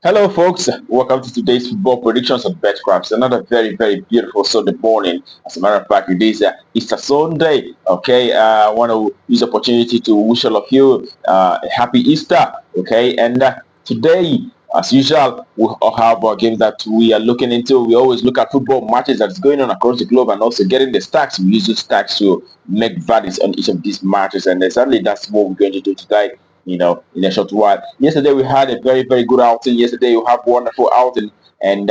Hello, folks. Welcome to today's football predictions of betcraps. Another very beautiful Sunday morning. As a matter of fact, it is Easter Sunday. Okay, I want to use the opportunity to wish all of you a happy Easter. Okay, and today, as usual, we all have our games that we are looking into. We always look at football matches that's going on across the globe and also getting the stacks. We use those stacks to make verdicts on each of these matches, and certainly that's what we're going to do today, in a short while. Yesterday we had a very good outing. Yesterday we have wonderful outing, and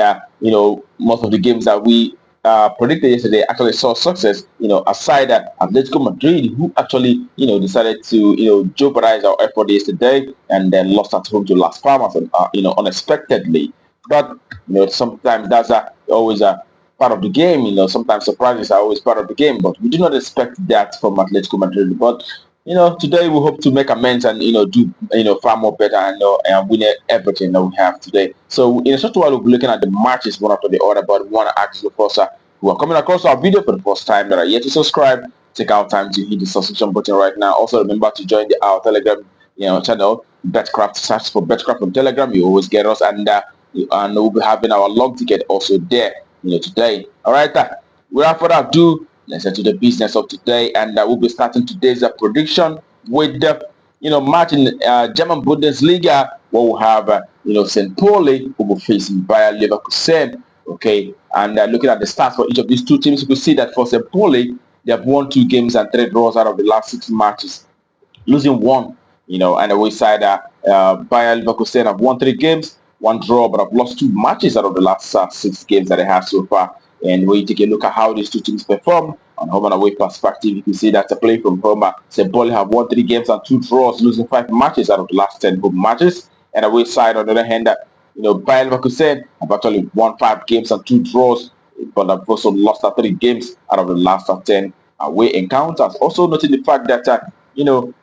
most of the games that we predicted yesterday actually saw success. Aside Atletico Madrid, who actually decided to jeopardize our effort yesterday and then lost at home to Las Palmas, unexpectedly. But sometimes that's always a part of the game. Sometimes surprises are always part of the game, but we do not expect that from Atletico Madrid. But today we hope to make amends and do far more better and win everything that we have today. So in a short while we'll be looking at the matches one after the other. But we want to ask the first who are coming across our video for the first time that are yet to subscribe, take our time to hit the subscription button right now. Also remember to join our Telegram channel, Betcraft. Search for Betcraft on Telegram. You always get us, and we'll be having our log ticket also there today. All right, without further ado, let's get to the business of today, and we'll be starting today's prediction with the match in German Bundesliga, where we'll have St. Pauli who will facing Bayer Leverkusen. Okay, and looking at the stats for each of these two teams, you can see that for St. Pauli, they have won 2 games and 3 draws out of the last 6 matches, losing one. And away side, Bayer Leverkusen have won 3 games, 1 draw, but have lost 2 matches out of the last 6 games that they have so far. And when you take a look at how these two teams perform on home and away perspective, you can see that play from home, St. Pauli have won 3 games and 2 draws, losing 5 matches out of the last 10 home matches. And away side, on the other hand, Bayer Leverkusen have actually won 5 games and 2 draws, but have also lost 3 games out of the last 10 away encounters. Also noting the fact that the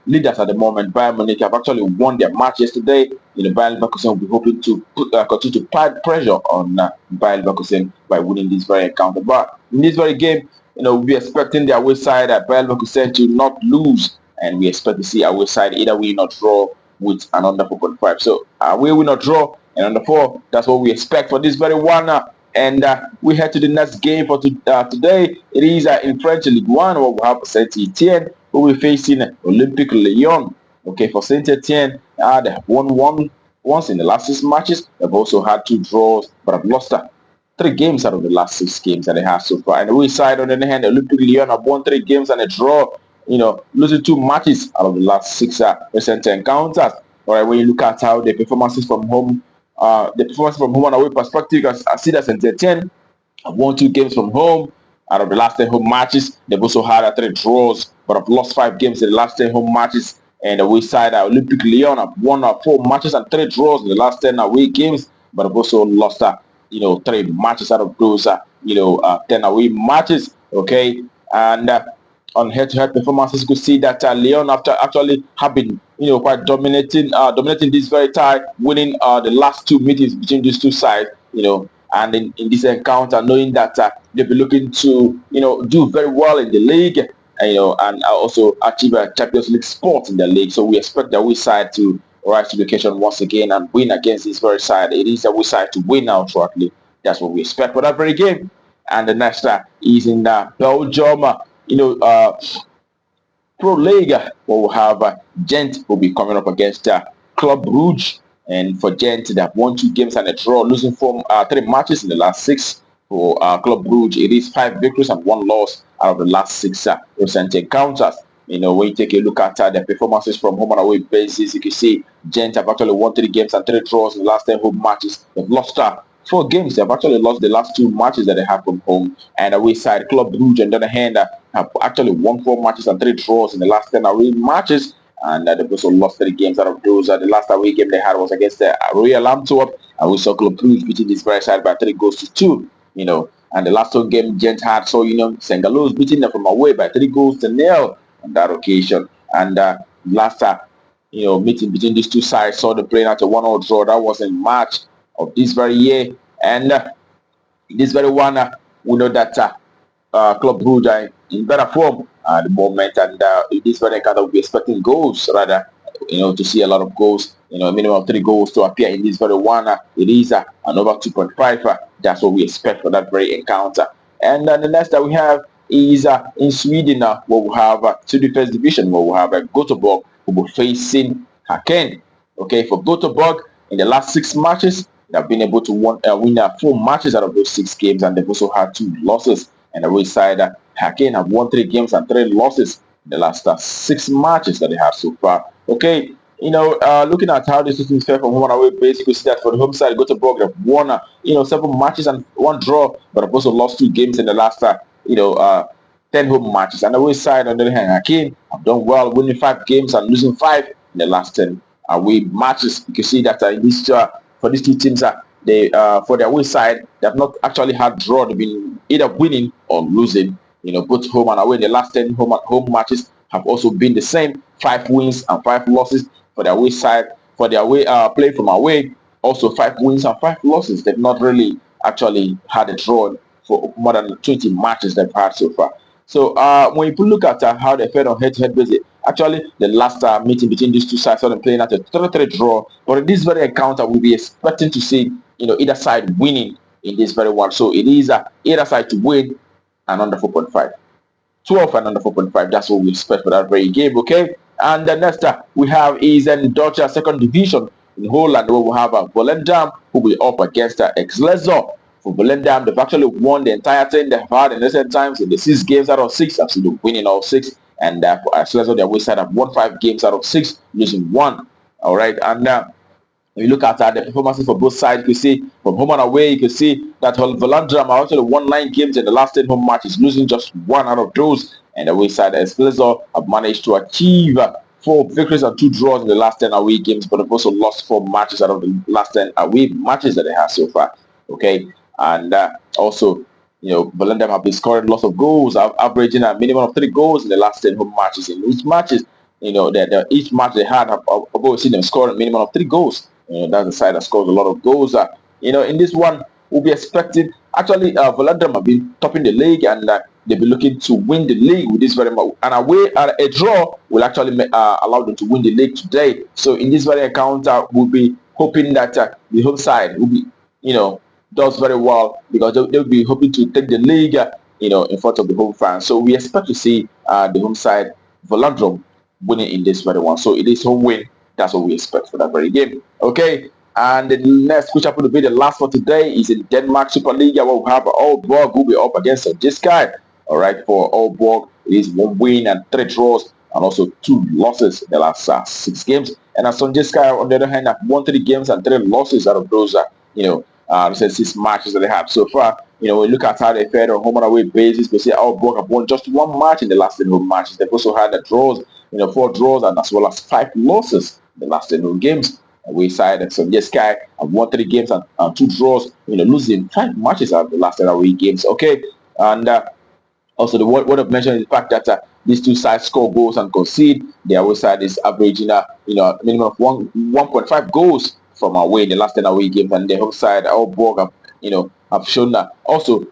leaders at the moment, Bayern Munich, have actually won their match yesterday. Bayern Leverkusen will be hoping to continue to put pressure on Bayern Leverkusen by winning this very encounter. But in this very game, we'll be expecting the away side at Bayern Leverkusen to not lose, and we expect to see away side either win or draw with an under 4.5. So we win or draw and under 4. That's what we expect for this very one. And we head to the next game for today. It is in French League One, where we have Saint-Étienne, who will be facing Olympique Lyon. Okay, for Saint-Étienne, they have won once in the last 6 matches. They've also had 2 draws, but have lost 3 games out of the last 6 games that they have so far. And the way side, on the other hand, Olympique Lyon have won 3 games and a draw, losing 2 matches out of the last 6 recent encounters. All right, when you look at how the performances from home and away perspective, I see that Saint-Étienne have won 2 games from home out of the last 10 home matches. They've also had 3 draws, but have lost 5 games in the last 10 home matches. And the away side, Olympique Lyon have won 4 matches and 3 draws in the last 10 away games, but have also lost 3 matches out of those 10 away matches. Okay, and on head-to-head performances, you could see that Lyon, after actually have been quite dominating this very tie, winning the last 2 meetings between these two sides, and in this encounter, knowing that they'll be looking to do very well in the league, and also achieve a Champions League spot in the league. So we expect the away side to rise to the occasion once again and win against this very side. It is the away side to win now shortly. That's what we expect for that very game. And the next is in Belgium. Pro League, where we'll have Gent will be coming up against Club Brugge. And for Gent, they have won 2 games and a draw, losing 3 matches in the last 6. For Club Brugge, it is 5 victories and 1 loss out of the last 6 recent encounters. When you take a look at the performances from home and away basis, you can see Gent have actually won 3 games and 3 draws in the last 10 home matches. They've lost 4 games. They've actually lost the last 2 matches that they have from home. And away side, Club Brugge, on the other hand, have actually won 4 matches and 3 draws in the last 10 away matches. And they've also lost 3 games out of those. The last away game they had was against the Royal Antwerp. And we saw Club Brugge beating this very side by 3-2. And the last home game Gent had saw St. Gallo's beating them from away by 3-0 on that occasion. And last meeting between these two sides saw the playing at a 1-1 draw. That was in March of this very year. And this very one, we know that Club Brugge are in better form at the moment, and in this very encounter we'll be expecting goals rather, to see a lot of goals a minimum of 3 goals to appear in this very one. It is an over 2.5. That's what we expect for that very encounter. And the next that we have is in Sweden, where we have to the first division, where we have Göteborg, who will be facing Häcken. Okay, for Göteborg, in the last 6 matches, they have been able to win 4 matches out of those 6 games, and they've also had 2 losses. And the way side, Häcken have won 3 games and 3 losses in the last 6 matches that they have so far. Okay, looking at how this season is fair from home and away, basically see that for the home side, Göteborg have won, 7 matches and 1 draw, but have also lost 2 games in the last, 10 home matches. And the away side, on the other hand, Häcken have done well, winning 5 games and losing 5 in the last 10 away matches. You can see that in this for these 2 teams, they for their away side, they have not actually had draw. They've been either winning or losing. Both home and away. The last 10 home matches have also been the same: 5 wins and 5 losses for their away side. For their away play from away, also 5 wins and 5 losses. They've not really actually had a draw for more than 20 matches they've had so far. So when you look at how they fared on head-to-head basis, actually the last meeting between these 2 sides started playing at a 3-3 draw. But in this very encounter, we'll be expecting to see either side winning in this very one. So it is either side to win and under 4.5. 12 and under 4.5. That's what we expect for that very game. Okay. And the next we have is in Dutch second division in Holland, where we have Volendam, who will be up against Excelsior. For Volendam, they've actually won the entire thing they've had in recent times in the 6 games out of 6, absolutely winning all 6. And for Excelsior, their way side have won 5 games out of 6, losing 1. All right, and when you look at the performances for both sides, you can see from home and away, you can see that Volendam have actually won 9 games in the last 10 home matches, losing just 1 out of those. And the away side, Excelsior have managed to achieve 4 victories and 2 draws in the last 10 away games, but they've also lost 4 matches out of the last 10 away matches that they have so far. Okay. And also, Volendam have been scoring lots of goals, averaging a minimum of 3 goals in the last 10 home matches. In each matches, each match they had, I've always seen them score a minimum of 3 goals. That's the side that scores a lot of goals. In this one, we'll be expecting. Actually, Volendam have been topping the league, and they'll be looking to win the league with this very much. And a draw will actually allow them to win the league today. So in this very encounter, we'll be hoping that the home side will be, does very well, because they'll be hoping to take the league, in front of the home fans. So we expect to see the home side, Volendam, winning in this very one. So it is home win. That's what we expect for that very game. Okay. And the next, which happen to be the last for today, is in Denmark Superliga, where we have Aalborg, who will be up against Sønderjyske. All right, for Aalborg, it is 1 win and 3 draws, and also 2 losses in the last 6 games. And Sønderjyske, on the other hand, have won 3 games and 3 losses out of those, recent 6 matches that they have so far. When you look at how they fared on home and away basis, we see Aalborg have won just 1 match in the last 10 home matches. They've also had the draws, 4 draws, and as well as 5 losses in the last 10 home games. Away side, and Sønderjyske have won 3 games and 2 draws, losing 5 matches out of the last 10 away games. Okay, and also the what I've mentioned is the fact that these 2 sides score goals and concede. The away side is averaging a minimum of 1.5 goals from away in the last 10 away games, and the home side, Aalborg have shown that also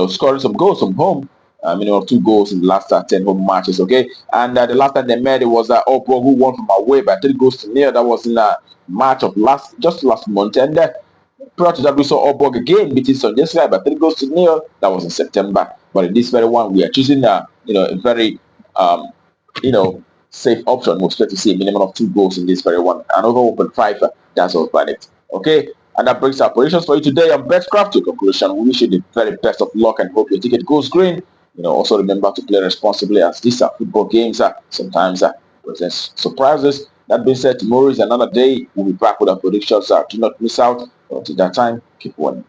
scoring some goals from home. Minimum of 2 goals in the last 10 home matches. Okay, and the last time they met, it was Aalborg who won from away by 3 goals to 0. That was in March of last month, and prior to that, we saw Aalborg again beating Sønderjyske by 3 goals to 0. That was in September. But in this very one, we are choosing a very safe option. We expect to see a minimum of 2 goals in this very one, and over 1.5. That's all about it. Okay. And that brings our predictions for you today on BetCraft to conclusion. We wish you the very best of luck and hope your ticket goes green. Also remember to play responsibly, as these are football games. Sometimes present surprises. That being said, tomorrow is another day. We'll be back with our predictions. Do not miss out. Until that time, keep winning.